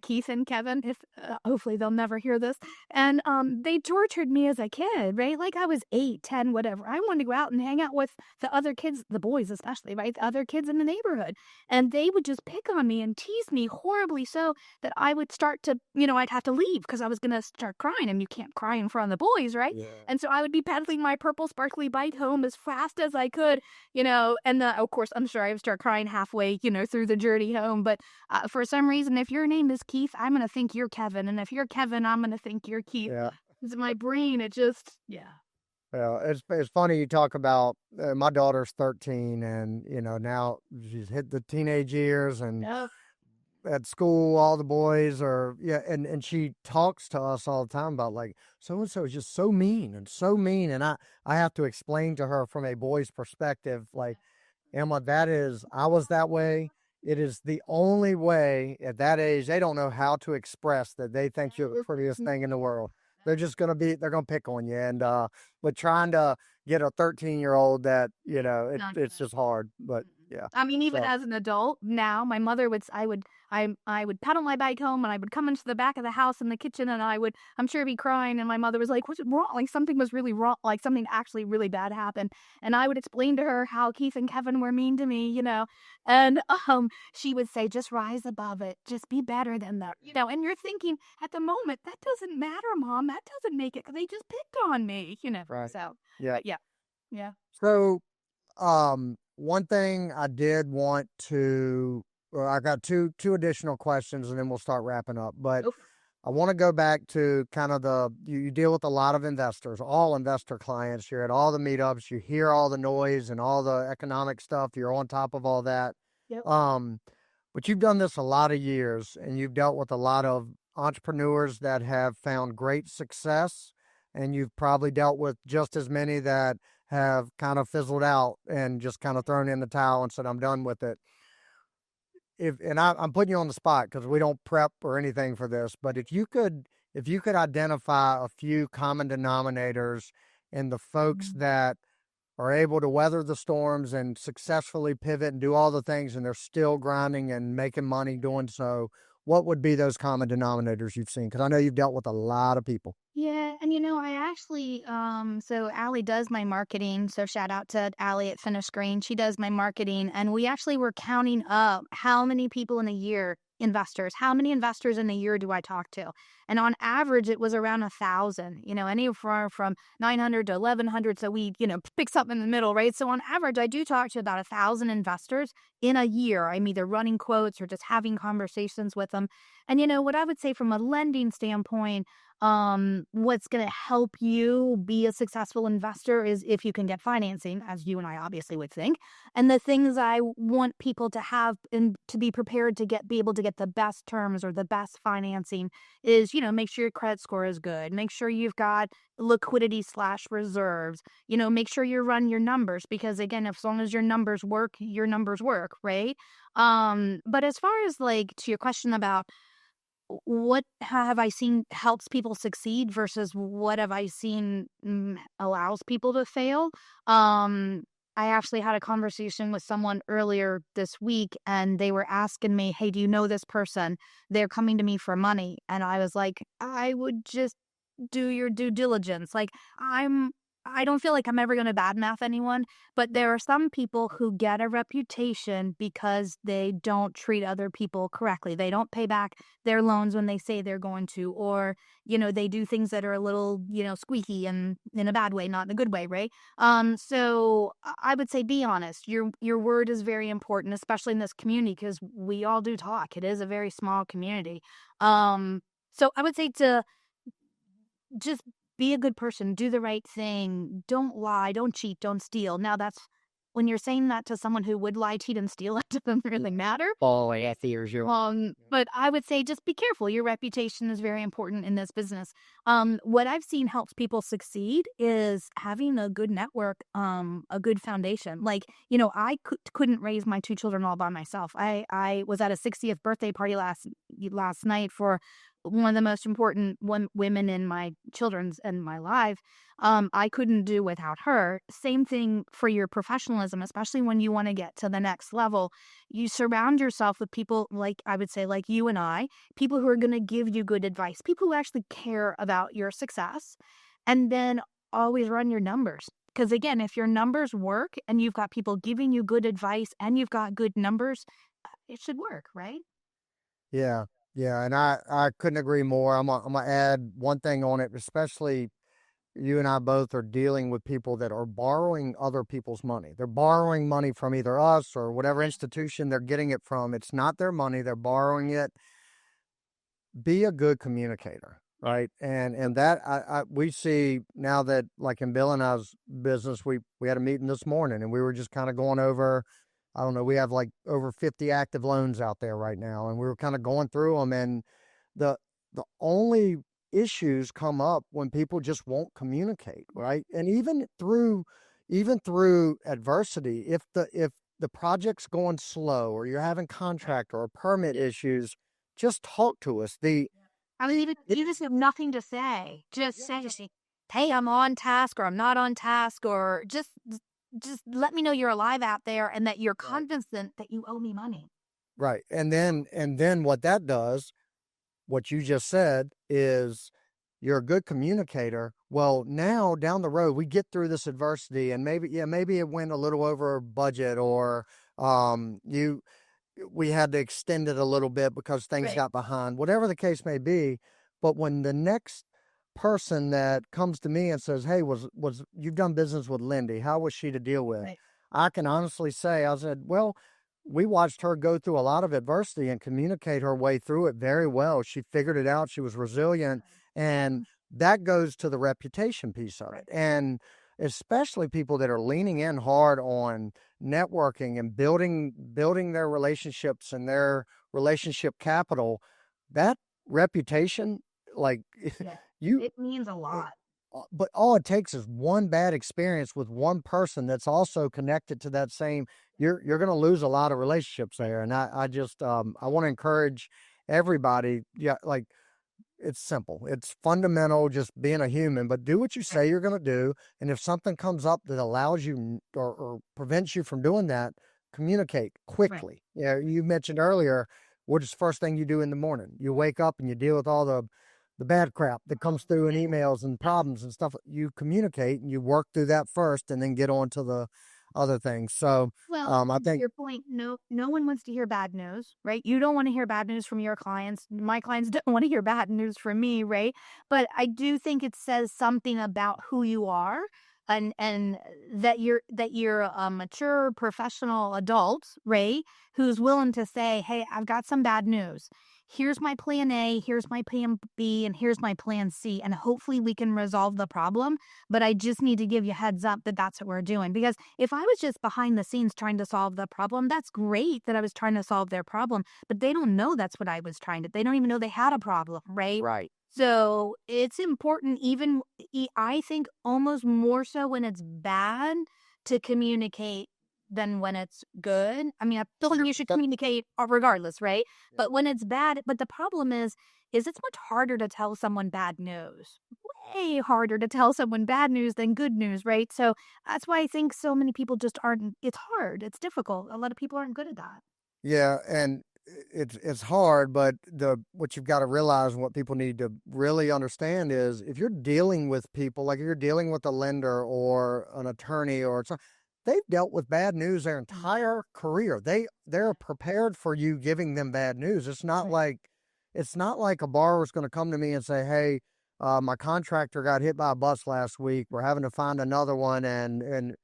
Keith and Kevin, if hopefully they'll never hear this, and they tortured me as a kid, right? Like I was 8, 10, whatever. I wanted to go out and hang out with the other kids, the boys especially, right? The other kids in the neighborhood, and they would just pick on me and tease me horribly so that I would start to, I'd have to leave because I was going to start crying, and you can't cry in front of the boys, right? yeah. And so I would be pedaling my purple sparkly bike home as fast as I could, and of course, I'm sure I would start crying halfway, through the journey home. But for some reason, if your name is Keith, I'm going to think you're Kevin. And if you're Kevin, I'm going to think you're Keith. Yeah. It's my brain. It just, yeah. Well, it's funny you talk about my daughter's 13, and now she's hit the teenage years, and Yep. at school all the boys are, yeah, and she talks to us all the time about like so and so is just so mean and so mean, and I have to explain to her from a boy's perspective, like, Emma, I was that way. It is the only way at that age. They don't know how to express that they think you're the prettiest thing in the world. They're gonna pick on you. And but trying to get a 13-year-old that, Not it's good. just hard. But Mm-mm. yeah. I mean, even So as an adult now, my mother would, I would pedal my bike home and I would come into the back of the house in the kitchen and I'm sure be crying. And my mother was like, what's wrong? Like something was really wrong. Like something actually really bad happened. And I would explain to her how Keith and Kevin were mean to me, and, she would say, just rise above it. Just be better than that, and you're thinking at the moment, that doesn't matter, Mom. That doesn't make it, 'cause they just picked on me. right. So, Yeah. but yeah, yeah. So one thing I did want to, well, I got two additional questions, and then we'll start wrapping up. But Go I want to go back to kind of you deal with a lot of investors, all investor clients. You're at all the meetups, you hear all the noise and all the economic stuff. You're on top of all that. Yep. Um, but you've done this a lot of years, and you've dealt with a lot of entrepreneurs that have found great success, and you've probably dealt with just as many that have kind of fizzled out and just kind of thrown in the towel and said, I'm done with it. I'm putting you on the spot because we don't prep or anything for this, but if you could identify a few common denominators in the folks that are able to weather the storms and successfully pivot and do all the things, and they're still grinding and making money doing so, what would be those common denominators you've seen? Because I know you've dealt with a lot of people. Yeah, and I actually, so Allie does my marketing. So shout out to Allie at Finish Green. She does my marketing, and we actually were counting up how many people in a year, how many investors in a year do I talk to? And on average, it was around 1,000. Anywhere from 900 to 1,100. So we, pick something in the middle, right? So on average, I do talk to about 1,000 investors in a year. I'm either running quotes or just having conversations with them. And what I would say from a lending standpoint, what's going to help you be a successful investor is if you can get financing, as you and I obviously would think. And the things I want people to have and to be prepared to be able to get the best terms or the best financing is, make sure your credit score is good. Make sure you've got liquidity/reserves. Make sure you run your numbers, because again, as long as your numbers work, right? But as far as like to your question about what have I seen helps people succeed versus what have I seen allows people to fail? I actually had a conversation with someone earlier this week, and they were asking me, "Hey, do you know this person? They're coming to me for money." And I was like, "I would just do your due diligence. Like, I don't feel like I'm ever going to badmouth anyone, but there are some people who get a reputation because they don't treat other people correctly. They don't pay back their loans when they say they're going to, or, they do things that are a little, squeaky and in a bad way, not in a good way, right? So I would say be honest. Your word is very important, especially in this community, because we all do talk. It is a very small community. So I would say to just be a good person, do the right thing, don't lie, don't cheat, don't steal. Now that's when you're saying that to someone who would lie, cheat, and steal, it doesn't really matter. Oh, yeah, there's your. But I would say just be careful. Your reputation is very important in this business. What I've seen helps people succeed is having a good network, a good foundation. Like, I couldn't raise my two children all by myself. I was at a 60th birthday party last night for one of the most important women in my children's and my life. I couldn't do without her. Same thing for your professionalism, especially when you want to get to the next level. You surround yourself with people like, I would say, like you and I, people who are going to give you good advice, people who actually care about your success, and then always run your numbers. Because again, if your numbers work and you've got people giving you good advice and you've got good numbers, it should work, right? Yeah, yeah, and I couldn't agree more. I'm gonna add one thing on it, especially you and I both are dealing with people that are borrowing other people's money. They're borrowing money from either us or whatever institution they're getting it from. It's not their money, they're borrowing it. Be a good communicator, right? And that we see now that, like in Bill and I's business, we had a meeting this morning and we were just kind of going over, I don't know, we have like over 50 active loans out there right now, and we were kind of going through them, and the the only issues come up when people just won't communicate, right? And even through adversity, if the project's going slow or you're having contract or permit issues, just talk to us. I mean, even you just have nothing to say. Just say, "Hey, I'm on task," or "I'm not on task," or just let me know you're alive out there and that you're Right. cognizant that you owe me money. Right. And then what that does, what you just said, is you're a good communicator. Well, now down the road, we get through this adversity, and maybe it went a little over budget, or you we had to extend it a little bit because things Right. got behind, whatever the case may be. But when the next person that comes to me and says, "Hey, was you've done business with Lindy? How was she to deal with?" Right. I can honestly say, I said, "Well, we watched her go through a lot of adversity and communicate her way through it very well. She figured it out. She was resilient." And that goes to the reputation piece of Right. it. And especially people that are leaning in hard on networking and building their relationships and their relationship capital, that reputation, like Yeah. you It means a lot. but all it takes is one bad experience with one person that's also connected to that same, you're going to lose a lot of relationships there. And I just I want to encourage everybody, yeah, like, it's simple. It's fundamental, just being a human, but do what you say you're going to do. And if something comes up that allows you or prevents you from doing that, communicate Right. quickly. Yeah, you mentioned earlier, what is the first thing you do in the morning? You wake up and you deal with all the bad crap that comes through in emails and problems and stuff. You communicate and you work through that first, and then get on to the other things. So Well, I and to think, your point, no one wants to hear bad news, right? You don't want to hear bad news from your clients. My clients don't want to hear bad news from me, right? But I do think it says something about who you are, and that you're a mature professional adult, right? Who's willing to say, "Hey, I've got some bad news. Here's my plan A, here's my plan B, and here's my plan C, and hopefully we can resolve the problem, but I just need to give you heads up that that's what we're doing." Because if I was just behind the scenes trying to solve the problem, that's great that I was trying to solve their problem, but they don't know that's what I was trying to. They don't even know they had a problem, right? right. So it's important, even I think almost more so when it's bad, to communicate than when it's good. I mean, I feel like you should communicate regardless, right? But when it's bad, but the problem is it's much harder to tell someone bad news. Way harder to tell someone bad news than good news, right? So that's why I think so many people just aren't. It's hard. It's difficult. A lot of people aren't good at that. Yeah, and it's hard, but what you've got to realize and what people need to really understand is if you're dealing with people, like if you're dealing with a lender or an attorney or something, they've dealt with bad news their entire career. They're prepared for you giving them bad news. It's not like a borrower's going to come to me and say, "Hey, my contractor got hit by a bus last week. We're having to find another one," and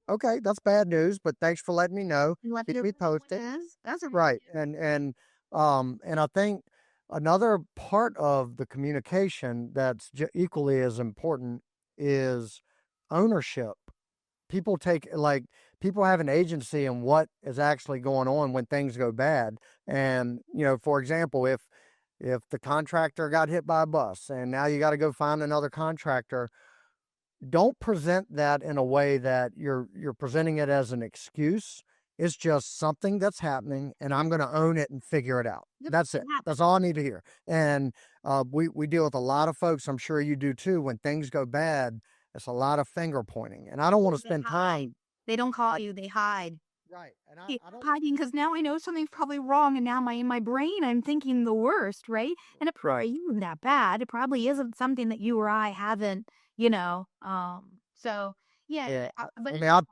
okay, that's bad news, but thanks for letting me know. Let Keep me me posted. That's a Right. And I think another part of the communication that's equally as important is ownership. People have an agency in what is actually going on when things go bad. And, for example, if the contractor got hit by a bus and now you got to go find another contractor, don't present that in a way that you're presenting it as an excuse. It's just something that's happening, and I'm going to own it and figure it out. Yep, That's it it. happens. That's all I need to hear. And we deal with a lot of folks. I'm sure you do too. When things go bad, it's a lot of finger pointing, and I don't want to They spend hide. time. They don't call you, they hide. Right, and I don't. Hiding because now I know something's probably wrong, and now in my brain I'm thinking the worst, right? And it probably isn't that bad. It probably isn't something that you or I haven't, you know. So yeah, Yeah, but I mean,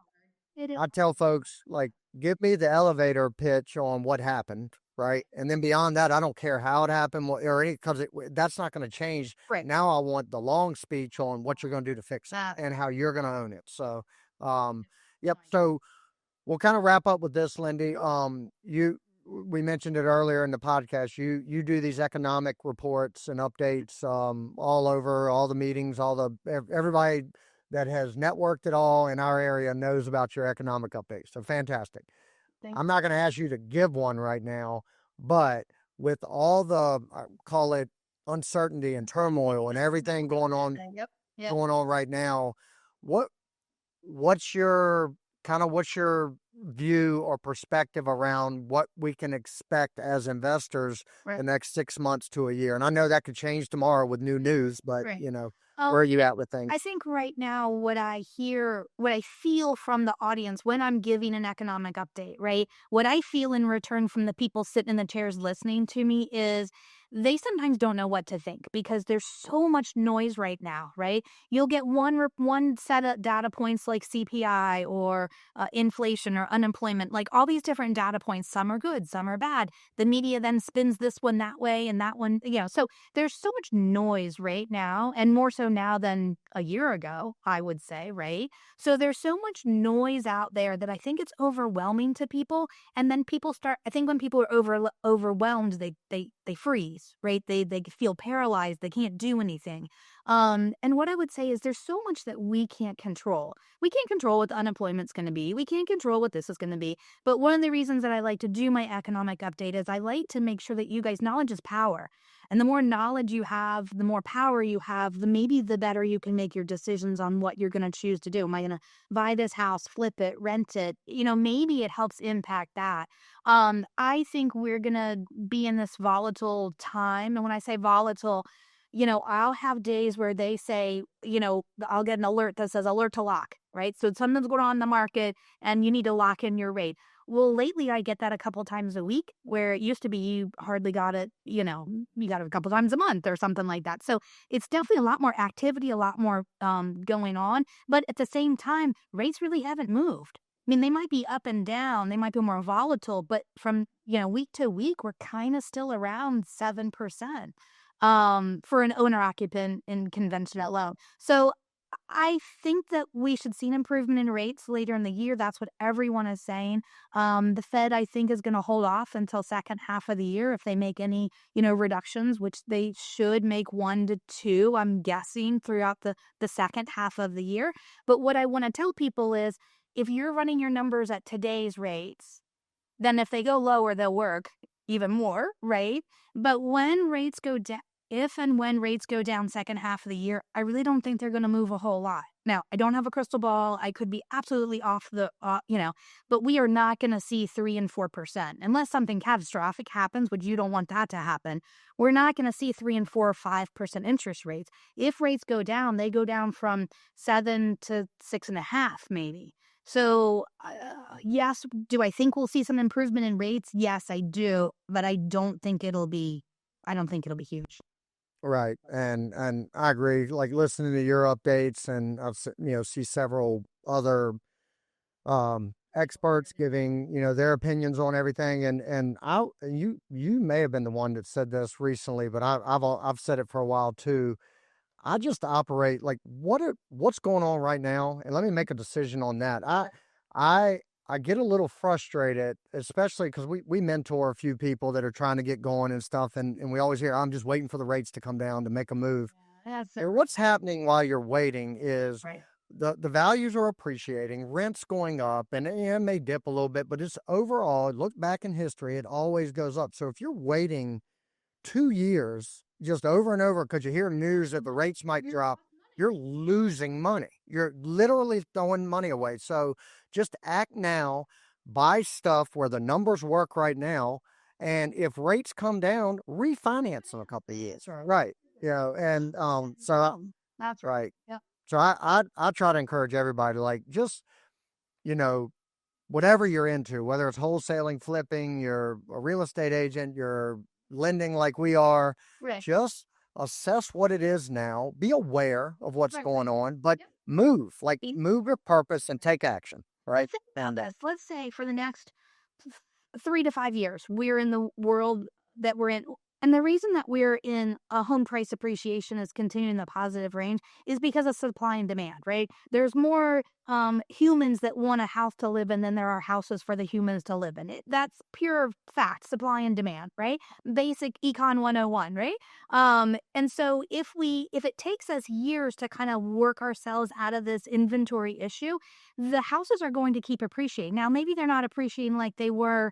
it is I tell folks, like, give me the elevator pitch on what happened, right? And then beyond that, I don't care how it happened because that's not going to change. right. Now I want the long speech on what you're going to do to fix it That and how you're going to own it. So, yep. So we'll kind of wrap up with this, Lindy. We mentioned it earlier in the podcast. You do these economic reports and updates, all over all the meetings, everybody that has networked at all in our area knows about your economic updates. So fantastic. thing. I'm not going to ask you to give one right now, but with all the call it uncertainty and turmoil and everything Yep. Yep. going on right now, what what's your what's your view or perspective around what we can expect as investors Right. the next 6 months to a year? And I know that could change tomorrow with new news, but Right. where are you at with things? I think right now what I feel from the audience when I'm giving an economic update, right? What I feel in return from the people sitting in the chairs listening to me is they sometimes don't know what to think because there's so much noise right now, right? You'll get one set of data points like CPI or inflation or unemployment, like all these different data points. Some are good, some are bad. The media then spins this one that way and that one, So there's so much noise right now, and more so now than a year ago, I would say, right? So there's so much noise out there that I think it's overwhelming to people. And then I think when people are overwhelmed, they freeze, right? They feel paralyzed. They can't do anything. And what I would say is there's so much that we can't control. We can't control what the unemployment's going to be. We can't control what this is going to be. But one of the reasons that I like to do my economic update is I like to make sure that you guys, knowledge is power. And the more knowledge you have, the more power you have, the better you can make your decisions on what you're going to choose to do. Am I going to buy this house, flip it, rent it? Maybe it helps impact that. I think we're going to be in this volatile time. And when I say volatile, I'll have days where they say, I'll get an alert that says alert to lock, right? So something's going on in the market and you need to lock in your rate. Well, lately I get that a couple times a week where it used to be you hardly got it, you got it a couple times a month or something like that. So it's definitely a lot more activity, a lot more going on. But at the same time, rates really haven't moved. I mean, they might be up and down, they might be more volatile, but from, week to week, we're kind of still around 7% for an owner occupant in conventional loan. So I think that we should see an improvement in rates later in the year. That's what everyone is saying. The Fed, I think, is going to hold off until second half of the year if they make any, reductions, which they should make 1 to 2, I'm guessing, throughout the second half of the year. But what I want to tell people is if you're running your numbers at today's rates, then if they go lower, they'll work even more, right? But when rates go down, if and when rates go down second half of the year, I really don't think they're going to move a whole lot. Now, I don't have a crystal ball. I could be absolutely off but we are not going to see 3 and 4% unless something catastrophic happens, which you don't want that to happen. We're not going to see 3 and 4 or 5% interest rates. If rates go down, they go down from 7 to 6.5, maybe. So, yes, do I think we'll see some improvement in rates? Yes, I do, but I don't think it'll be huge. Right. And I agree. Like listening to your updates, and see several other experts giving their opinions on everything, and you may have been the one that said this recently, but I've said it for a while too. I just operate like what's going on right now, and let me make a decision on that. I I get a little frustrated, especially because we mentor a few people that are trying to get going and stuff, and we always hear, I'm just waiting for the rates to come down to make a move. Yeah, that's And what's happening while you're waiting is right. the values are appreciating, rent's going up, and it may dip a little bit, but it's overall, look back in history, it always goes up. So if you're waiting 2 years just over and over because you hear news that the rates might drop, you're losing money. You're literally throwing money away. So just act now, buy stuff where the numbers work right now. And if rates come down, refinance in a couple of years. Right. And That's right. right. Yeah. So I try to encourage everybody, like, just, you know, whatever you're into, whether it's wholesaling, flipping, you're a real estate agent, you're lending like we are, Right. just assess what it is now, be aware of what's Right. going on, but Yep. Be- move your purpose and take action, right? Think about this. Let's say for the next 3 to 5 years, we're in the world that we're in. And the reason that we're in a home price appreciation is continuing the positive range is because of supply and demand, right? There's more humans that want a house to live in than there are houses for the humans to live in. That's pure fact, supply and demand, right? Basic econ 101, right? And so if it takes us years to kind of work ourselves out of this inventory issue, the houses are going to keep appreciating. Now, maybe they're not appreciating like they were,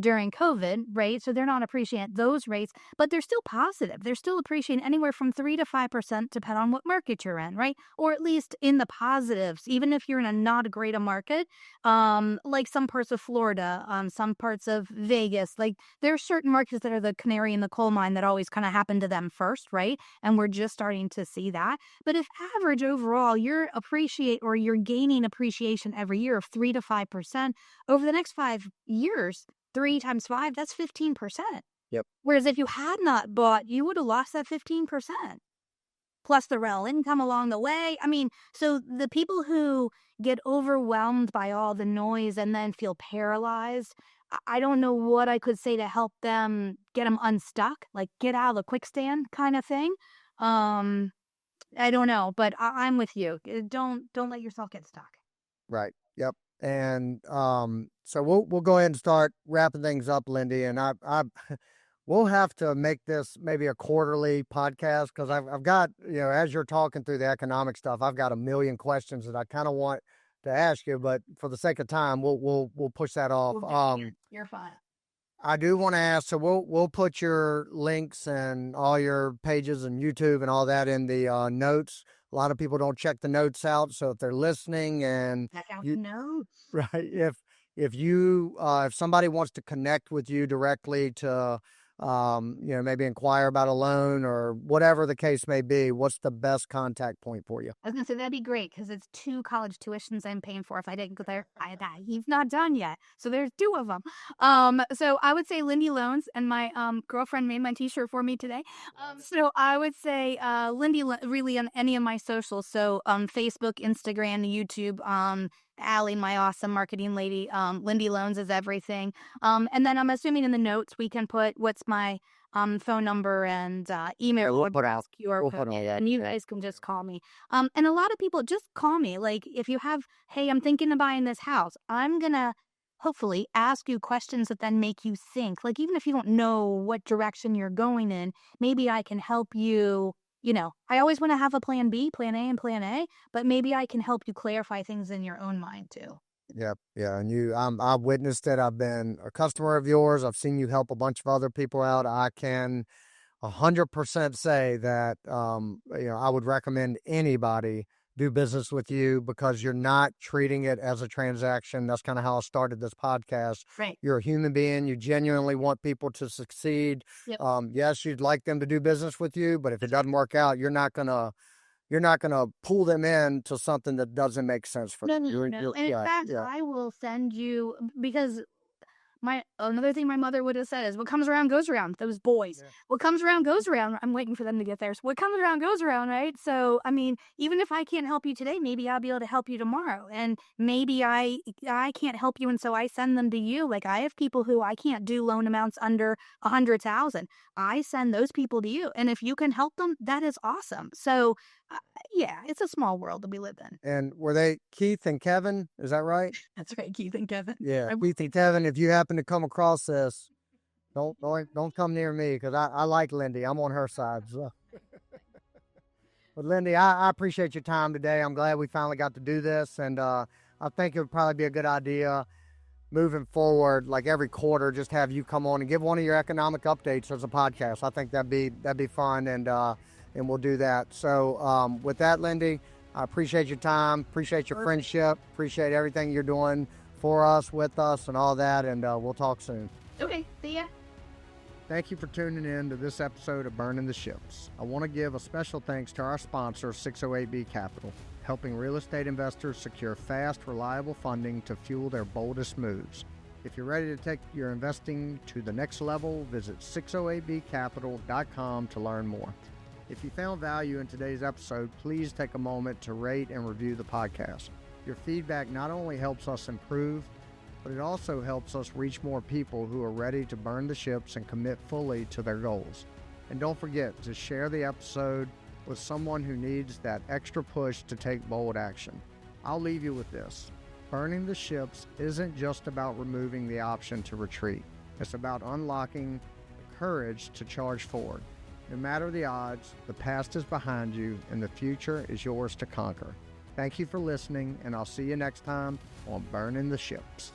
during COVID, right? So they're not appreciating at those rates, but they're still positive. They're still appreciating anywhere from 3 to 5%, depending on what market you're in, right? Or at least in the positives, even if you're in a not a great a market, like some parts of Florida, some parts of Vegas. Like there are certain markets that are the canary in the coal mine that always kind of happen to them first, right? And we're just starting to see that. But if average overall, you're gaining appreciation every year of 3 to 5% over the next 5 years, 3 times 5, that's 15%. Yep. Whereas if you had not bought, you would have lost that 15%. Plus the rental income along the way. I mean, so the people who get overwhelmed by all the noise and then feel paralyzed, I don't know what I could say to help them get them unstuck, like get out of the quicksand kind of thing. Um, I don't know, but I'm with you. Don't let yourself get stuck. Right. Yep. And so we'll go ahead and start wrapping things up, Lindy. And I we'll have to make this maybe a quarterly podcast, because I've got, as you're talking through the economic stuff, I've got a million questions that I kind of want to ask you, but for the sake of time, we'll push that off. You're fine. I do want to ask, so we'll put your links and all your pages and YouTube and all that in the notes. A lot of people don't check the notes out, so if they're listening and Check out you, the notes. right, if somebody wants to connect with you directly to maybe inquire about a loan or whatever the case may be, what's the best contact point for you? I was gonna say that'd be great because it's 2 college tuitions I'm paying for if I didn't go there. He's not done yet, so there's 2 of them. So I would say Lindy Loans, and my girlfriend made my T-shirt for me today. So I would say Lindy really on any of my socials. So Facebook, Instagram, YouTube. Allie, my awesome marketing lady. Lindy Loans is everything. And then I'm assuming in the notes we can put what's my phone number and email. We'll put out. QR We'll code. put all that. And you guys can just call me. And a lot of people just call me. Like if you have, hey, I'm thinking of buying this house. I'm gonna hopefully ask you questions that then make you think. Like even if you don't know what direction you're going in, maybe I can help you. I always want to have a plan B, plan A, and plan A, but maybe I can help you clarify things in your own mind too. Yep. Yeah. And I've witnessed it. I've been a customer of yours. I've seen you help a bunch of other people out. I can 100% say that, I would recommend anybody do business with you, because you're not treating it as a transaction. That's kind of how I started this podcast. Right. You're a human being. You genuinely want people to succeed. Yep. Yes, you'd like them to do business with you, but if it doesn't work out, you're not going to, you're not going to pull them into something that doesn't make sense for them. No. And in fact, I will send you because another thing my mother would have said is what comes around goes around. Those boys. Yeah. What comes around goes around. I'm waiting for them to get there. So what comes around goes around, right? So I mean, even if I can't help you today, maybe I'll be able to help you tomorrow. And maybe I can't help you, and so I send them to you. Like I have people who I can't do loan amounts under 100,000. I send those people to you, and if you can help them, that is awesome. So yeah, it's a small world that we live in. And were they Keith and Kevin? Is that right? That's right, Keith and Kevin. Yeah, Keith and Kevin. If you happen to come across this, don't come near me because I like Lindy. I'm on her side. So. But Lindy, I appreciate your time today. I'm glad we finally got to do this, and I think it would probably be a good idea moving forward, like every quarter, just have you come on and give one of your economic updates as a podcast. I think that'd be fun, and we'll do that. So with that, Lindy, I appreciate your time, appreciate your friendship, appreciate everything you're doing for us, with us, and all that, and we'll talk soon. Okay, see ya. Thank you for tuning in to this episode of Burning the Ships. I want to give a special thanks to our sponsor, 608B Capital, helping real estate investors secure fast, reliable funding to fuel their boldest moves. If you're ready to take your investing to the next level, visit 608bcapital.com to learn more. If you found value in today's episode, please take a moment to rate and review the podcast. Your feedback not only helps us improve, but it also helps us reach more people who are ready to burn the ships and commit fully to their goals. And don't forget to share the episode with someone who needs that extra push to take bold action. I'll leave you with this. Burning the ships isn't just about removing the option to retreat. It's about unlocking the courage to charge forward. No matter the odds, the past is behind you and the future is yours to conquer. Thank you for listening, and I'll see you next time on Burning the Ships.